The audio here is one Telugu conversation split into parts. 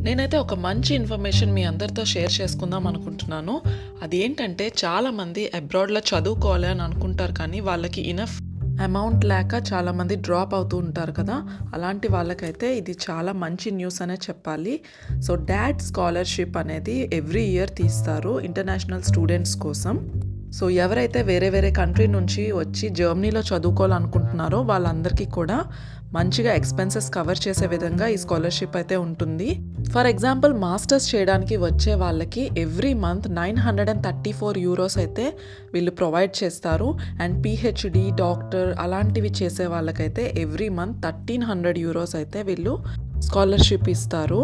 నేనైతే ఒక మంచి ఇన్ఫర్మేషన్ మీ అందరితో షేర్ చేసుకుందాం అనుకుంటున్నాను. అదేంటంటే చాలామంది అబ్రాడ్‌లో చదువుకోవాలి అని అనుకుంటారు కానీ వాళ్ళకి ఇనఫ్ అమౌంట్ లేక చాలామంది డ్రాప్ అవుతూ ఉంటారు కదా! అలాంటి వాళ్ళకైతే ఇది చాలా మంచి న్యూస్ అనే చెప్పాలి. సో డాడ్ స్కాలర్‌షిప్ అనేది ఎవ్రీ ఇయర్ తీస్తారు ఇంటర్నేషనల్ స్టూడెంట్స్ కోసం. సో ఎవరైతే వేరే కంట్రీ నుంచి వచ్చి జర్మనీలో చదువుకోవాలనుకుంటున్నారో వాళ్ళందరికీ కూడా మంచిగా ఎక్స్‌పెన్సెస్ కవర్ చేసే విధంగా ఈ స్కాలర్‌షిప్ అయితే ఉంటుంది. ఫర్ ఎగ్జాంపుల్ మాస్టర్స్ చేయడానికి వచ్చే వాళ్ళకి ఎవ్రీ మంత్ €934 అయితే వీళ్ళు ప్రొవైడ్ చేస్తారు. అండ్ పీహెచ్‌డీ, డాక్టర్ అలాంటివి చేసే వాళ్ళకైతే ఎవ్రీ మంత్ €1300 అయితే వీళ్ళు స్కాలర్‌షిప్ ఇస్తారు.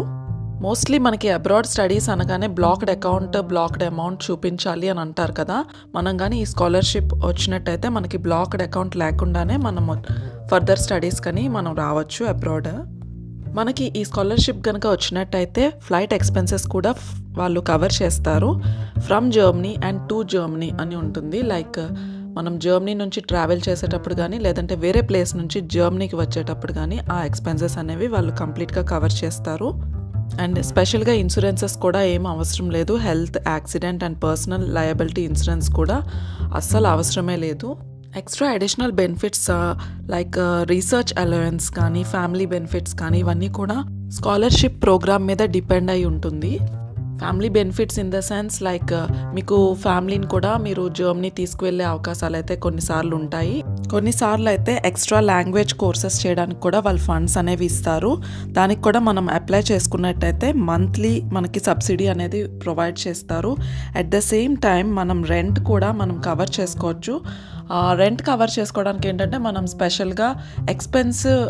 మోస్ట్లీ మనకి అబ్రాడ్ స్టడీస్ అనగానే బ్లాక్డ్ అకౌంట్, బ్లాక్డ్ అమౌంట్ చూపించాలి అని అంటారు కదా! మనం కానీ ఈ స్కాలర్‌షిప్ వచ్చినట్టయితే మనకి బ్లాక్డ్ అకౌంట్ లేకుండానే మనం ఫర్దర్ స్టడీస్ కని మనం రావచ్చు అబ్రాడ్. మనకి ఈ స్కాలర్‌షిప్ కనుక వచ్చినట్టయితే ఫ్లైట్ ఎక్స్‌పెన్సెస్ కూడా వాళ్ళు కవర్ చేస్తారు. From Germany and to Germany అని ఉంటుంది. లైక్ మనం జర్మనీ నుంచి ట్రావెల్ చేసేటప్పుడు కానీ లేదంటే వేరే ప్లేస్ నుంచి జర్మనీకి వచ్చేటప్పుడు కానీ ఆ ఎక్స్‌పెన్సెస్ అనేవి వాళ్ళు కంప్లీట్‌గా కవర్ చేస్తారు. అండ్ స్పెషల్గా ఇన్సూరెన్సెస్ కూడా ఏం అవసరం లేదు. Health, accident and personal liability insurance కూడా అస్సలు అవసరమే లేదు. Extra additional benefits like research allowance కానీ ఫ్యామిలీ బెనిఫిట్స్ కానీ ఇవన్నీ కూడా స్కాలర్షిప్ ప్రోగ్రామ్ మీద డిపెండ్ అయి ఉంటుంది. Family benefits in the sense like మీకు ఫ్యామిలీని కూడా మీరు జర్మనీ తీసుకువెళ్ళే అవకాశాలు అయితే కొన్నిసార్లు ఉంటాయి. కొన్నిసార్లు అయితే ఎక్స్ట్రా లాంగ్వేజ్ కోర్సెస్ చేయడానికి కూడా వాళ్ళు ఫండ్స్ అనేవి ఇస్తారు. దానికి కూడా మనం అప్లై చేసుకున్నట్టయితే మంత్లీ మనకి సబ్సిడీ అనేది ప్రొవైడ్ చేస్తారు. అట్ ద సేమ్ టైం మనం రెంట్ కూడా మనం కవర్ చేసుకోవచ్చు. రెంట్ కవర్ చేసుకోవడానికి ఏంటంటే మనం స్పెషల్గా ఎక్స్పెన్సివ్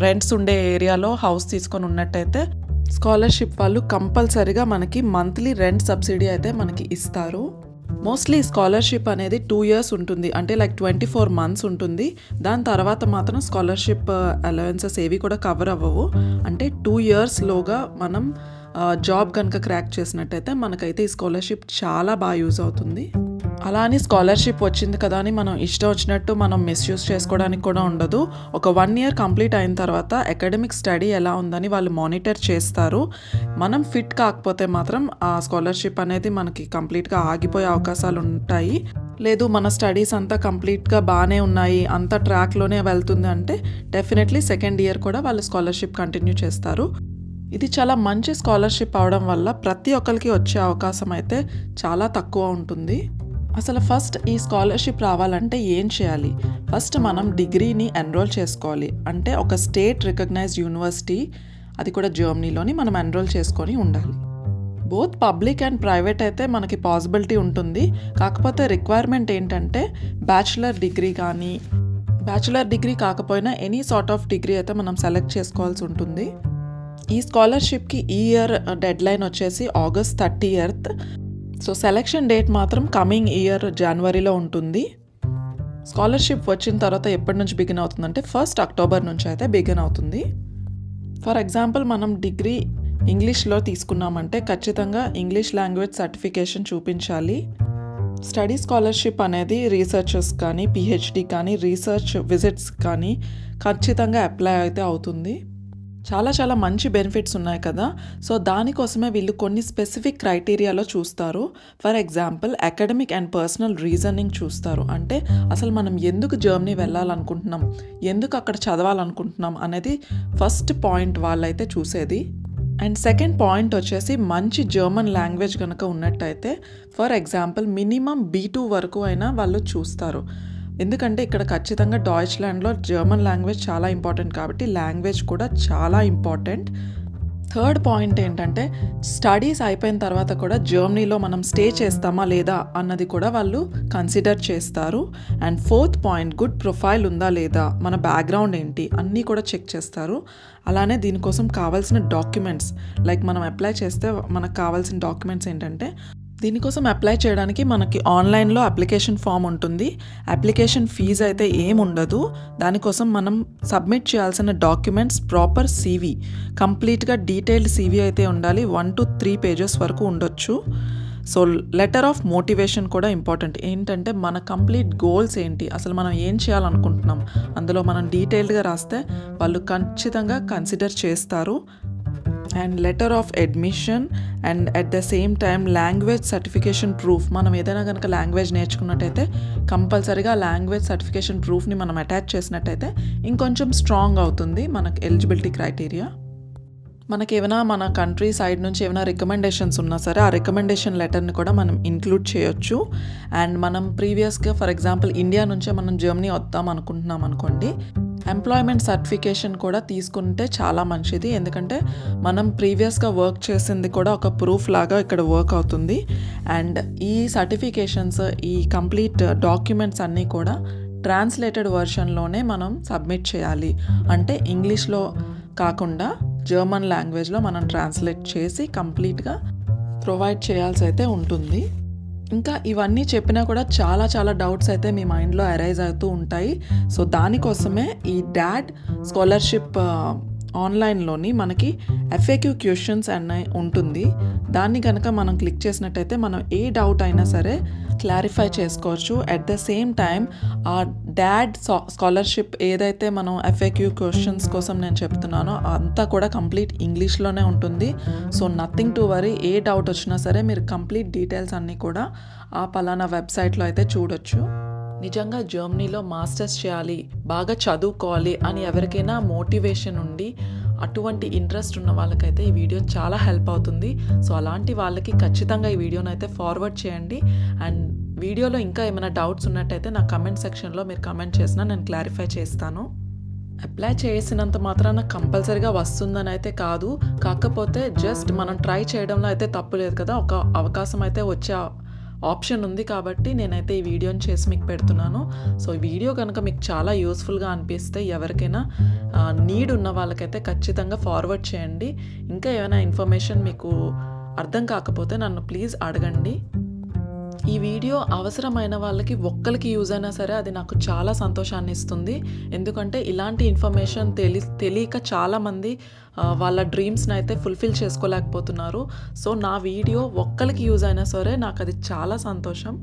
రెంట్స్ ఉండే ఏరియాలో హౌస్ తీసుకొని ఉన్నట్టయితే స్కాలర్షిప్ వాళ్ళు కంపల్సరీగా మనకి మంత్లీ రెంట్ సబ్సిడీ అయితే మనకి ఇస్తారు. మోస్ట్లీ స్కాలర్షిప్ అనేది 2 years ఉంటుంది. అంటే లైక్ 24 months ఉంటుంది. దాని తర్వాత మాత్రం స్కాలర్షిప్ అలవెన్సెస్ ఏవి కూడా కవర్ అవ్వవు. అంటే 2 yearsలోగా మనం జాబ్ కనుక క్రాక్ చేసినట్టయితే మనకైతే ఈ స్కాలర్షిప్ చాలా బాగా యూజ్ అవుతుంది. అలా అని స్కాలర్షిప్ వచ్చింది కదా అని మనం ఇష్టం వచ్చినట్టు మనం మిస్యూజ్ చేసుకోవడానికి కూడా ఉండదు. ఒక 1 year కంప్లీట్ అయిన తర్వాత అకాడమిక్ స్టడీ ఎలా ఉందని వాళ్ళు మానిటర్ చేస్తారు. మనం ఫిట్ కాకపోతే మాత్రం ఆ స్కాలర్షిప్ అనేది మనకి కంప్లీట్గా ఆగిపోయే అవకాశాలు ఉంటాయి. లేదు మన స్టడీస్ అంతా కంప్లీట్గా బాగానే ఉన్నాయి, అంత ట్రాక్లోనే వెళ్తుంది అంటే డెఫినెట్లీ 2nd year కూడా వాళ్ళు స్కాలర్షిప్ కంటిన్యూ చేస్తారు. ఇది చాలా మంచి స్కాలర్షిప్ అవడం వల్ల ప్రతి ఒక్కరికి వచ్చే అవకాశం అయితే చాలా తక్కువ ఉంటుంది. అసలు ఫస్ట్ ఈ స్కాలర్షిప్ రావాలంటే ఏం చేయాలి? ఫస్ట్ మనం డిగ్రీని ఎన్రోల్ చేసుకోవాలి. అంటే ఒక స్టేట్ రికగ్నైజ్డ్ యూనివర్సిటీ, అది కూడా జర్మనీలోని మనం ఎన్రోల్ చేసుకొని ఉండాలి. బోత్ పబ్లిక్ అండ్ ప్రైవేట్ అయితే మనకి పాసిబిలిటీ ఉంటుంది. కాకపోతే రిక్వైర్మెంట్ ఏంటంటే బ్యాచిలర్ డిగ్రీ కానీ, బ్యాచిలర్ డిగ్రీ కాకపోయినా ఎనీ సార్ట్ ఆఫ్ డిగ్రీ అయితే మనం సెలెక్ట్ చేసుకోవాల్సి ఉంటుంది. ఈ స్కాలర్షిప్కి ఈ ఇయర్ డెడ్ లైన్ వచ్చేసి August 30th. So selection date మాత్రం కమింగ్ ఇయర్ జనవరిలో ఉంటుంది. స్కాలర్షిప్ వచ్చిన తర్వాత ఎప్పటి నుంచి బిగిన్ అవుతుందంటే 1st October నుంచి అయితే బిగిన్ అవుతుంది. ఫర్ ఎగ్జాంపుల్ మనం డిగ్రీ ఇంగ్లీష్లో తీసుకున్నామంటే ఖచ్చితంగా ఇంగ్లీష్ లాంగ్వేజ్ సర్టిఫికేషన్ చూపించాలి. స్టడీ స్కాలర్షిప్ అనేది రీసెర్చర్స్ కానీ, పీహెచ్డీ కానీ, రీసెర్చ్ విజిట్స్ కానీ ఖచ్చితంగా అప్లై అయితే అవుతుంది. చాలా మంచి బెనిఫిట్స్ ఉన్నాయి కదా! సో దానికోసమే వీళ్ళు కొన్ని స్పెసిఫిక్ క్రైటీరియాలో చూస్తారు. For example academic and personal reasoning చూస్తారు. అంటే అసలు మనం ఎందుకు జర్మనీ వెళ్ళాలనుకుంటున్నాం, ఎందుకు అక్కడ చదవాలనుకుంటున్నాం అనేది ఫస్ట్ పాయింట్ వాళ్ళైతే చూసేది. అండ్ సెకండ్ పాయింట్ వచ్చేసి మంచి జర్మన్ లాంగ్వేజ్ కనుక ఉన్నట్టయితే ఫర్ ఎగ్జాంపుల్ మినిమం B2 వరకు అయినా వాళ్ళు చూస్తారు. ఎందుకంటే ఇక్కడ ఖచ్చితంగా డాయిచ్లాండ్లో జర్మన్ లాంగ్వేజ్ చాలా ఇంపార్టెంట్ కాబట్టి లాంగ్వేజ్ కూడా చాలా ఇంపార్టెంట్. థర్డ్ పాయింట్ ఏంటంటే స్టడీస్ అయిపోయిన తర్వాత కూడా జర్మనీలో మనం స్టే చేస్తామా లేదా అన్నది కూడా వాళ్ళు కన్సిడర్ చేస్తారు. And fourth point good profile ఉందా లేదా, మన బ్యాక్గ్రౌండ్ ఏంటి అన్నీ కూడా చెక్ చేస్తారు. అలానే దీనికోసం కావాల్సిన డాక్యుమెంట్స్ లైక్ మనం అప్లై చేస్తే మనకు కావాల్సిన డాక్యుమెంట్స్ ఏంటంటే దీనికోసం అప్లై చేయడానికి మనకి ఆన్లైన్లో అప్లికేషన్ ఫామ్ ఉంటుంది. అప్లికేషన్ ఫీజు అయితే ఏముండదు. దానికోసం మనం సబ్మిట్ చేయాల్సిన డాక్యుమెంట్స్ ప్రాపర్ CV, కంప్లీట్గా డీటెయిల్డ్ CV అయితే ఉండాలి. 1 to 3 pages వరకు ఉండొచ్చు. సో లెటర్ ఆఫ్ మోటివేషన్ కూడా ఇంపార్టెంట్. ఏంటంటే మన కంప్లీట్ గోల్స్ ఏంటి, అసలు మనం ఏం చేయాలనుకుంటున్నాం అందులో మనం డీటెయిల్డ్గా రాస్తే వాళ్ళు ఖచ్చితంగా కన్సిడర్ చేస్తారు. And letter of admission and at the same time language certification proof. మనం ఏదైనా కనుక లాంగ్వేజ్ నేర్చుకున్నట్టయితే కంపల్సరీగా లాంగ్వేజ్ సర్టిఫికేషన్ ప్రూఫ్ని మనం అటాచ్ చేసినట్టయితే ఇంకొంచెం స్ట్రాంగ్ అవుతుంది మనకు ఎలిజిబిలిటీ క్రైటీరియా. మనకి ఏమైనా మన కంట్రీ సైడ్ నుంచి ఏమైనా రికమెండేషన్స్ ఉన్నా సరే ఆ రికమెండేషన్ లెటర్ని కూడా మనం ఇంక్లూడ్ చేయొచ్చు. అండ్ మనం ప్రీవియస్గా ఫర్ ఎగ్జాంపుల్ ఇండియా నుంచే మనం జర్మనీ వద్దాం అనుకుంటున్నాం అనుకోండి, ఎంప్లాయ్మెంట్ సర్టిఫికేషన్ కూడా తీసుకుంటే చాలా మంచిది. ఎందుకంటే మనం ప్రీవియస్గా వర్క్ చేసింది కూడా ఒక ప్రూఫ్ లాగా ఇక్కడ వర్క్ అవుతుంది. అండ్ ఈ సర్టిఫికేషన్స్, ఈ కంప్లీట్ డాక్యుమెంట్స్ అన్నీ కూడా ట్రాన్స్లేటెడ్ వర్షన్లోనే మనం సబ్మిట్ చేయాలి. అంటే ఇంగ్లీష్లో కాకుండా జర్మన్ లాంగ్వేజ్లో మనం ట్రాన్స్లేట్ చేసి కంప్లీట్గా ప్రొవైడ్ చేయాల్సి అయితే ఉంటుంది. ఇంకా ఇవన్నీ చెప్పినా కూడా చాలా చాలా డౌట్స్ అయితే మీ మైండ్లో అరైజ్ అవుతూ ఉంటాయి. సో దానికోసమే ఈ డాడ్ స్కాలర్షిప్ ఆన్లైన్లోని మనకి FAQ క్వశ్చన్స్ అనే ఉంటుంది. దాన్ని కనుక మనం క్లిక్ చేసినట్టయితే మనం ఏ డౌట్ అయినా సరే క్లారిఫై చేసుకోవచ్చు. అట్ ద సేమ్ టైం ఆ డాడ్ స్కాలర్షిప్ ఏదైతే మనం FAQ క్వశ్చన్స్ కోసం నేను చెప్తున్నానో అంతా కూడా కంప్లీట్ ఇంగ్లీష్లోనే ఉంటుంది. So nothing to worry. A doubt వచ్చినా సరే మీరు కంప్లీట్ డీటెయిల్స్ అన్నీ కూడా ఆ పలానా వెబ్సైట్లో అయితే చూడొచ్చు. నిజంగా జర్మనీలో మాస్టర్స్ చేయాలి, బాగా చదువుకోవాలి అని ఎవరికైనా మోటివేషన్ ఉండి అటువంటి ఇంట్రెస్ట్ ఉన్న వాళ్ళకైతే ఈ వీడియో చాలా హెల్ప్ అవుతుంది. సో అలాంటి వాళ్ళకి ఖచ్చితంగా ఈ వీడియోని అయితే ఫార్వర్డ్ చేయండి. అండ్ వీడియోలో ఇంకా ఏమైనా డౌట్స్ ఉన్నట్టయితే నా కమెంట్ సెక్షన్లో మీరు కమెంట్ చేసినా నేను క్లారిఫై చేస్తాను. అప్లై చేసినంత మాత్రాన కంపల్సరీగా వస్తుందని అయితే కాదు, కాకపోతే జస్ట్ మనం ట్రై చేయడంలో అయితే తప్పు లేదు కదా. ఒక అవకాశం అయితే వచ్చే ఆప్షన్ ఉంది కాబట్టి నేనైతే ఈ వీడియోని చేసి మీకు పెడుతున్నాను. సో ఈ వీడియో కనుక మీకు చాలా యూస్ఫుల్గా అనిపిస్తే ఎవరికైనా నీడ్ ఉన్న వాళ్ళకైతే ఖచ్చితంగా ఫార్వర్డ్ చేయండి. ఇంకా ఏమైనా ఇన్ఫర్మేషన్ మీకు అర్థం కాకపోతే నన్ను ప్లీజ్ అడగండి. ఈ వీడియో అవసరమైన వాళ్ళకి ఒక్కరికి యూజ్ అయినా సరే అది నాకు చాలా సంతోషాన్ని ఇస్తుంది. ఎందుకంటే ఇలాంటి ఇన్ఫర్మేషన్ తెలియక చాలామంది వాళ్ళ డ్రీమ్స్ని అయితే ఫుల్ఫిల్ చేసుకోలేకపోతున్నారు. సో నా వీడియో ఒక్కరికి యూజ్ అయినా సరే నాకు అది చాలా సంతోషం.